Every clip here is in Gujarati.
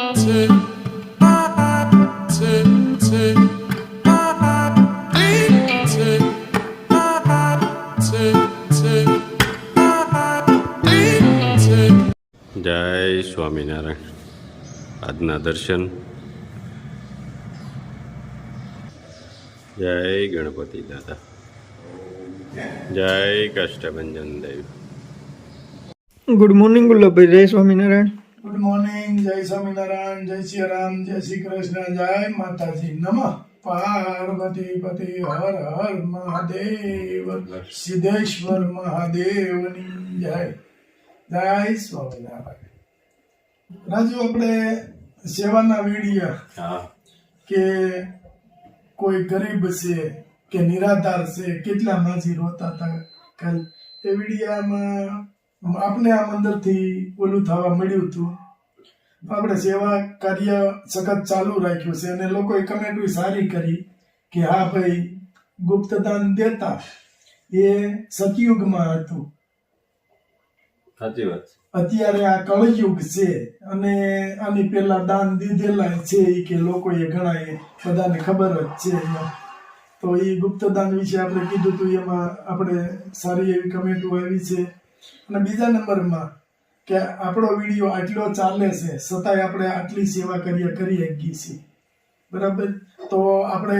જય સ્વામિનારાયણ. આજના દર્શન. જય ગણપતિ દાદા. જય કષ્ટભંજન દેવ. ગુડ મોર્નિંગ ગુલાબભાઈ. જય સ્વામિનારાયણ. Good morning. જય સ્વામિનારાયણ. જય શ્રી રામ. જય શ્રી કૃષ્ણ. જય માતાજી. નમઃ પાર્વતી પતિ. હર હર મહાદેવ. સિદ્ધેશ્વર મહાદેવની જય. જય સ્વામિનારાયણ. રાજુ, આપણે સેવાના વિડીયા કે કોઈ ગરીબ છે કે નિરાધાર છે, કેટલા માજી રોતા હતા કાલ, એ વિડીયામાં આપણે આમ અંદરથી ઓલું થવા મળ્યું હતું. આપણે સેવા કાર્ય સખત ચાલુ રાખ્યું છે અને લોકોએ કમેન્ટ સારી કરી કે હા ભાઈ, ગુપ્તદાન દેતા એ સતયુગમાં હતું. સાચી વાત. અત્યારે આ કળયુગ છે અને આની પેલા દાન દીધેલા છે કે લોકોએ ઘણા બધાને ખબર જ છે. તો એ ગુપ્તદાન વિશે આપણે કીધું હતું, એમાં આપણે સારી એવી કમેન્ટો આવી છે. અને બીજા નંબરમાં કે આપણો વિડીયો આટલો ચાલે છે છતાંય આપણે આટલી સેવા કરી શકીએ છીએ, બરાબર. તો આપણે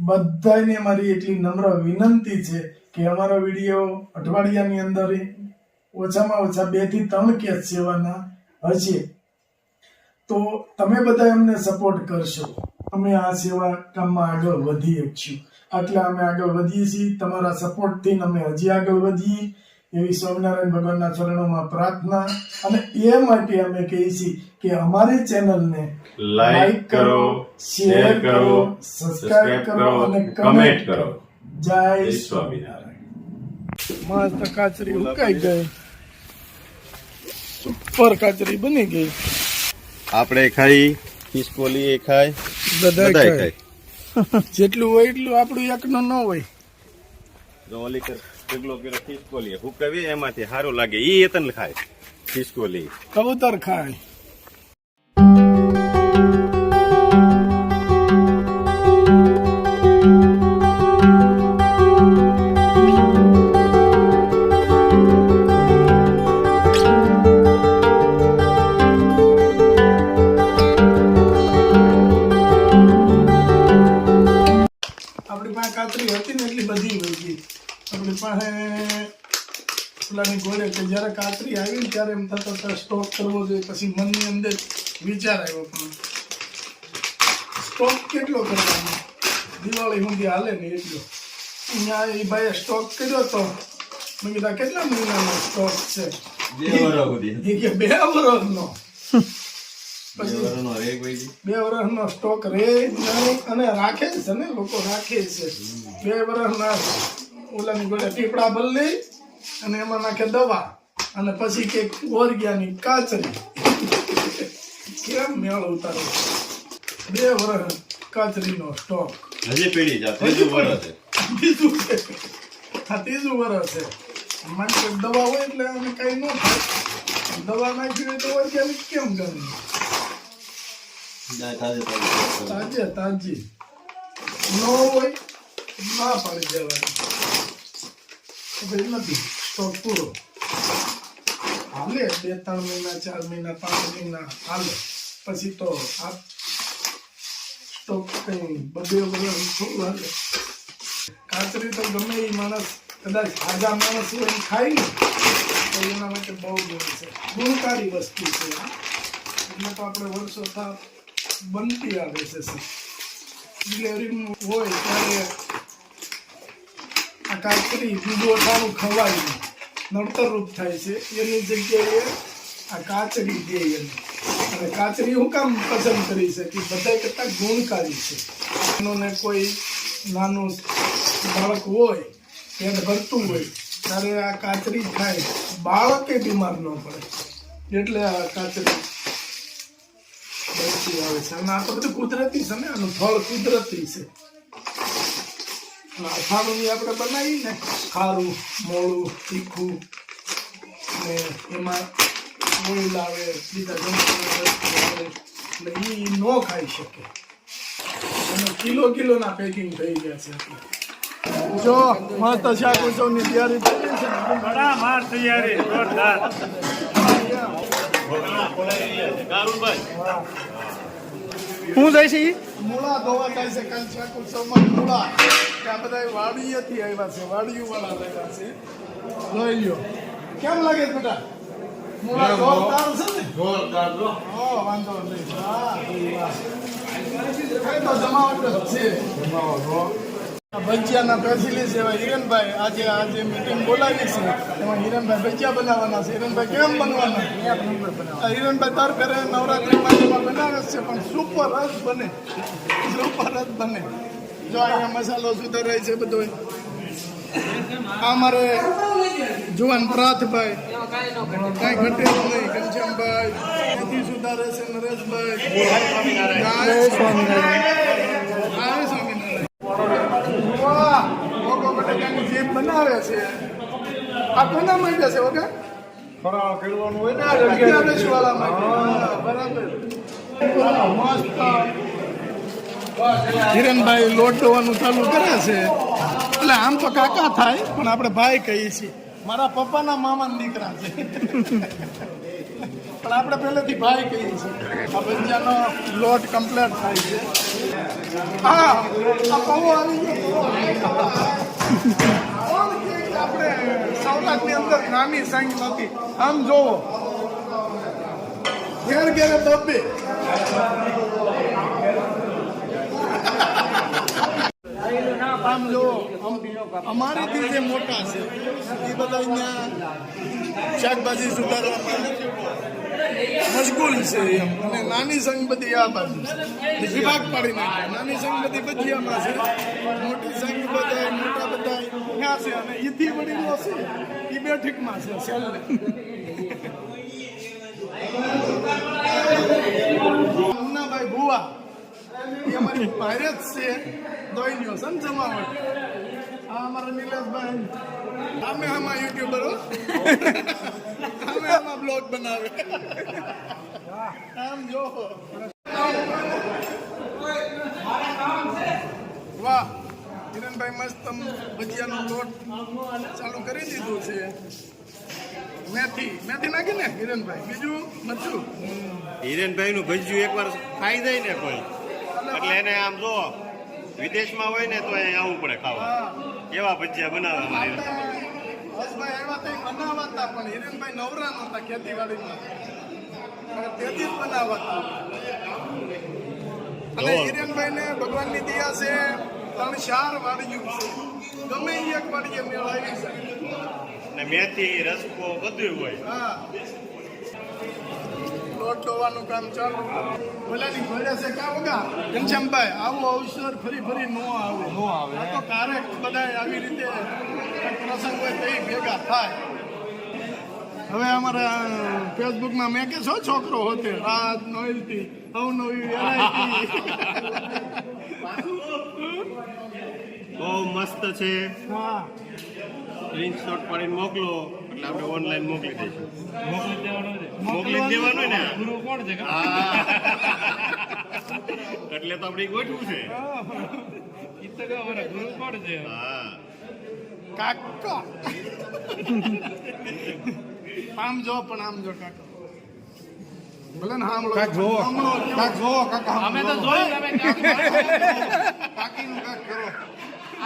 બધાને મારી એટલી નમ્ર વિનંતી છે કે અમારો વિડીયો અઠવાડિયાની અંદર ઓછામાં ઓછા 2 થી 3 કેસ સેવાના હશે. તો તમે બધા અમને સપોર્ટ કરશો, અમે આ સેવા કામમાં આગળ વધી શકશું. આટલા અમે આગળ વધીએ છીએ. તમારા સપોર્ટથી અમે હજી આગળ વધીએ એવી સ્વામિનારાયણ ભગવાનના ચરણોમાં પ્રાર્થના. અને એ માટે અમે કહીએ છીએ કે અમારી ચેનલને લાઈક કરો, શેર કરો, સબસ્ક્રાઇબ કરો અને કમેન્ટ કરો. જય સ્વામિનારાયણ. મસ્ત કાચરી ઉકાઈ ગઈ, સુપર કાચરી બની ગઈ. આપણે ખાઈ, ખિસકોલી એ ખાય, બધાય બધાય ખાય. જેટલું હોય એટલું આપણું એકનો ન હોય. જો ઓલી કેટલો પેલો ખિસકોલી હુકવી એમાંથી સારું લાગે ઈ તને ખાય. ખિસકોલી કબૂતર ખાય. આપણી પાસે કાતરી હતી ને એટલી બધી હોય ગઈ. આપણી પાસે પેલાની ઘોડે કે જયારે કાતરી આવી ને ત્યારે એમ થતો સ્ટોક કરવો જોઈએ. પછી મનની અંદર વિચાર આવ્યો પણ સ્ટોક કેટલો કરવાનો, દિવાળી સુધી હાલે ને એટલો. અહીંયા એ ભાઈએ સ્ટોક કર્યો તો મેં કીધા કેટલા મહિનાનો સ્ટોક છે? 2 વર્ષનો. પછી 2 વર્ષનો સ્ટોક રે અને રાખે છે ને, લોકો રાખે છે. 2 વર્ષના ઓલાની ગોળે ટીપડા બદલી અને એમાં નાખે દવા અને પછી કે ઓરગિયાની કાચરી. કેમ મેળ ઉતારો? 2 વર્ષ કાચરીનો સ્ટોક. હજી પીડી જા. ત્રીજું વર્ષ છે. બીજું છે આ 3જું વર્ષ છે. માની કે દવા હોય એટલે અમે કઈ ન થાય. દવા નાખી હોય તો ઓરગિયાની કેમ ગમે? તાજે તાજી ન હોય ના પાડી દેવાની. નથી સ્ટોક પૂરો હાલે 2-3 મહિના, 4 મહિના, 5 મહિના હાલે. પછી તો આ સ્ટોક કઈ 2 વર્ષ થોડું હાલે. કાચરી તો ગમે એ માણસ, કદાચ આજા માણસ હોય એ ખાય ને તો એના માટે બહુ ગુણ છે, ગુણકારી વસ્તુ છે. એટલે તો આપણે વર્ષો બનતી આવે છે. ડિલિવરી હોય ત્યારે આ કાચરી બીજું અઠાણું ખવાય નડતર રૂપ થાય છે. એની જગ્યાએ આ કાચરી દે એને. અને કાચરી હું કામ પસંદ કરી છે કે બધા કરતા ગુણકારી છે. એનોને કોઈ નાનું બાળક હોય પેટ ભરતું હોય ત્યારે આ કાચરી ખાય, બાળકે બીમાર ન પડે એટલે આ કાચરી બનતી આવે છે. અને આ તો બધું કુદરતી છે ને, આનું ફળ કુદરતી છે. અથાણું આપણે બનાવી ને ખારું, મોળું, તીખું ને એમાં ઓઇલ આવે, બીજા એટલે ઈ નો ખાઈ શકે અને કિલોના પેકિંગ થઈ ગયા છે એટલે. જો મસ્ત શાક ઉત્સવની તૈયારી થઈ ગઈ છે ને. બડા માર તૈયારી જોરદાર શું જાય છે ઈ? મૂળા ધોવા જાય છે કાલ શાક ઉત્સવમાં મૂળા કે આ બધા વાડીએથી આવ્યા છે વાડીઓ વાળા આવ્યા છે જોઈ લ્યો કેમ લાગે છે બેટા મૂળા જોરદાર છે ને જોરદાર વાંધો નહીં હા તો જમાવટ જ છે ભજીયાના સ્પેશિયલિસ્ટ એવા હિરણભાઈ આજે મીટિંગ બોલાવી છે એમાં હિરણભાઈ ભજીયા બનાવવાના છે હિરણભાઈ કેમ બનવાના હિરણભાઈ દર ઘરે નવરાત્રિમાં જેમાં બનાવે છે પણ સુપર રસ બને જો અહીંયા મસાલો સુધારાય છે બધો આ મારે જુવાન પ્રાથભાઈ કાંઈ ઘટેલું નહીં ઘનશ્યામભાઈ એથી સુધારે છે નરેશભાઈ જય સ્વામિનારાયણ વાહ ઓગો બટાકાની જીપ બનાવે છે આ કોના માટે છે ઓકે ફરાળ કરવાનું હોય ને 11 વાળા માટે બરાબર મસ્ત હિરણભાઈ લોટ દોવાનું ચાલુ કરે છે એટલે આમ તો કાકા થાય પણ આપણે ભાઈ કહીએ છીએ મારા પપ્પાના મામાના દીકરા છે પણ આપણે પહેલેથી ભાઈ કહીએ છીએ આ ભજીયાનો લોટ કમ્પ્લીટ થાય છે હા આ પૌવો આવી ગયો આપણે સૌરાષ્ટ્રની અંદર નાની સંગ નથી આમ જોવો ઘેર ઘેરે બબ્બે આમ જો અમારાથી જે મોટા છે એ બધા અહીંયા શાકભાજી સુધારવામાં મશગુલ છે એમ અને નાની સંઘ બધી આ બાજુ છે વિભાગ પાડી નાખ્યા નાની સંઘ બધી ભજીયામાં છે મોટી સંઘ બધા મોટા બધા ત્યાં છે અને ઈથી વડીલો છે એ બેઠકમાં છે છેલ્લે મુન્નાભાઈ ભુવા એ અમારી પાયરેજ છે દોઈ લ્યો સમજમાવટ આ અમારા નિલેશભાઈ અમે આમાં યુટ્યુબરો અમે આમાં બ્લોગ બનાવે આમ જો વાહ કિરણભાઈ મસ્ત ભજીયાનો લોટ ચાલુ કરી દીધું છે મેથી નાખી ને હિરણભાઈ બીજું મરચું હિરેનભાઈ નું ભજીયું એકવાર ખાઈ જાય ને કોઈ એટલે એને આમ જો વિદેશમાં હોય ને તો અહીંયા આવવું પડે ખાવા એવા ભજીયા બનાવે અમારે હસભાઈ આવ્યા તો બનાવતા પણ હિરણભાઈ નવરા નહોતા ખેતીવાડીમાં તેથી જ બનાવતા અને હિરણભાઈ ને ભગવાનની દયા છે 3-4 વાડીયું છે ગમે એ એક વાડીએ મેળ આવી છે ને મેથી રસકો બધું હોય હા લોટ ધોવાનું કામ ચાલુ બોલાની ઘોડે છે કા વગા ઘનશ્યામભાઈ આવો અવસર ફરી નો આવે આ તો ક્યારેક બધા આવી રીતે પ્રસંગ હોય તો ભેગા થાય હવે અમારા ફેસબુકમાં મેં કે છો છોકરો હોતે રાત નોઈલથી અવનવી વેરાયટી બહુ મસ્ત છે હા સ્ક્રીનશોટ પાડીને મોકલો એટલે આપણે ઓનલાઈન મોકલી દઈશું મોકલી જ દેવાનું ને ગુરુ કોણ છે એટલે તો આપણે ગોઠવું છે ગુરુ કોણ છે હા કાકા આમ જો પણ આમ જો કાકા ભલે ને હામળો કાકા અમે તો જોયું તમે કાકીનું કાક કરો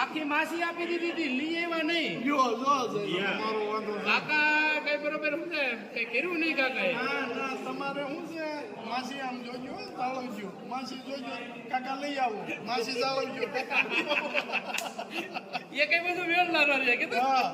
આખી માસી આપી દીધી હતી લઈ આવ્યા નહીં જો તમારો વાંધો કાકા કઈ બરોબર શું છે કઈ કર્યું નહીં કાકા ના તમારે શું છે માસી આમ જોજો જાળવજો માસી જોજો કાકા લઈ આવો માસી જાળવજો એ કઈ બધું વેલનારો છે કે હા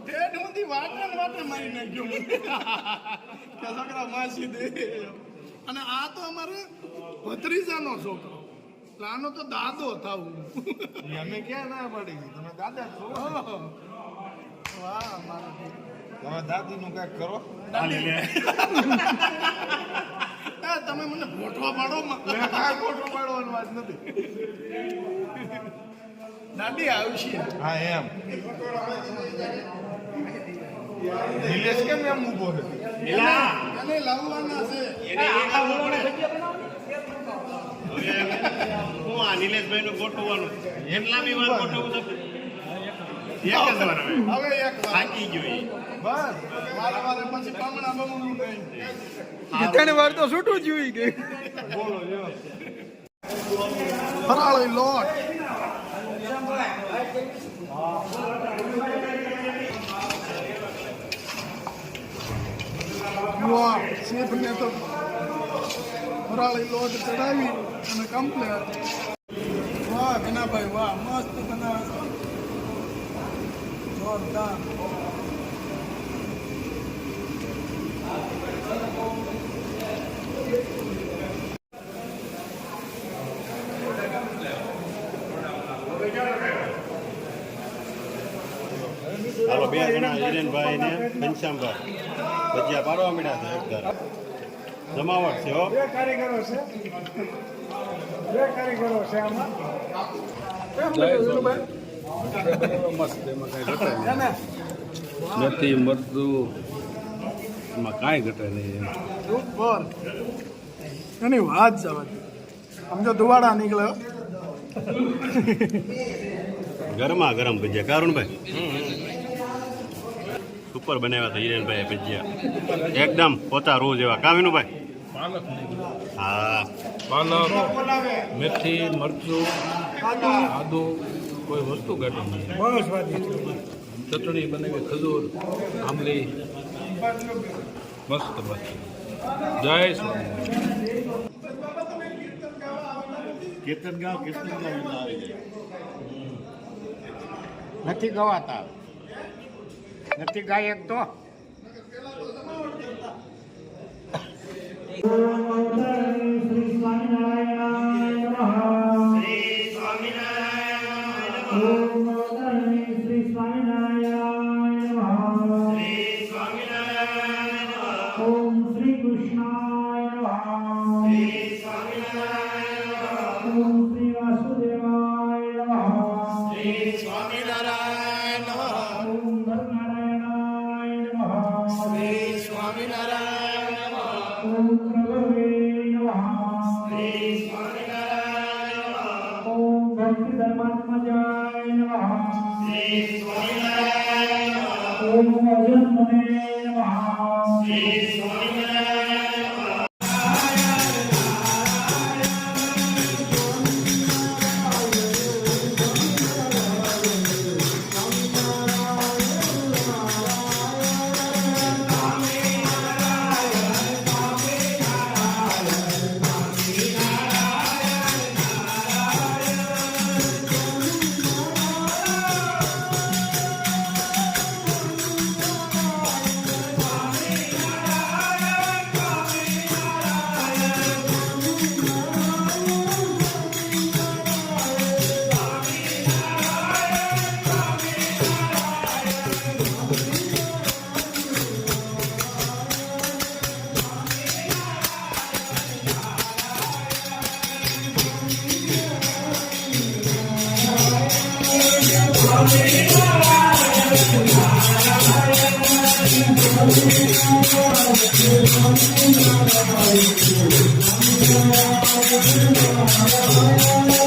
ઠેઠ સુધી વાટે મારી નાખ્યો મને કે છોકરા માસી દે અને આ તો અમારે ભત્રીજાનો છોકરો એટલે આનો તો દાદો થાવું અમે ક્યાં ના પડી તમે દાદા છો વાહ મારા તમે દાદી નું કઈક કરો તમે મને ગોઠવા પાડો કાંઈ ગોઠવો પાડવાની વાત નથી દાદી આવશે હા એમ નિલેશ કેમ એમ ઉભો છે એને લાવવાના છે એને એ લાવવું પડે હું આ નિલેશભાઈ નું ગોઠવવાનું એમ લાંબી વાર ગોઠવું તો એક જ વાર હવે હવે એક વાર. થાકી ગયો ઈ. બસ વારે વારે પછી બામણા બમણું કઈ ત્રણ વાર તો છૂટું જ જોઈ ગઈ. બોલો જો ફરાળી લોટ વાહ શેઠને તો ફરાળી લોટ ચડાવી અને કમ્પ્લેટ વાહ ઘનાભાઈ વાહ મસ્ત બનાવે છે જોરદાર હાલો બે જણા હિરેનભાઈ ને ઘનશ્યામભાઈ ભજીયા પાડવા મળ્યા છે એક ધારા જમાવટ છે હો બે કારીગરો છે આમાં. નથી મરતું એમાં કાંઈ ઘટે નહીં. ઉપર એની વાત જવા દે સમજો ધુવાડા નીકળ્યો ગરમા ગરમ ભજીયા કારુણભાઈ સુપર બનાવ્યા હતા હિરેનભાઈ ભજીયા એકદમ પોતા રોજ એવા કામિનુભાઈ હા પાલક મેથી મરચું આદુ કોઈ વસ્તુ ઘટે નહીં. બહુ સ્વાદિષ્ટ. ચટણી બનાવી ખજૂર આંબલી મસ્ત મસ્ત. જય સ્વામિનારાયણ. કેતનગાંવ આવી જાય નથી ગવાતા, નથી ગાયક તો Thank you.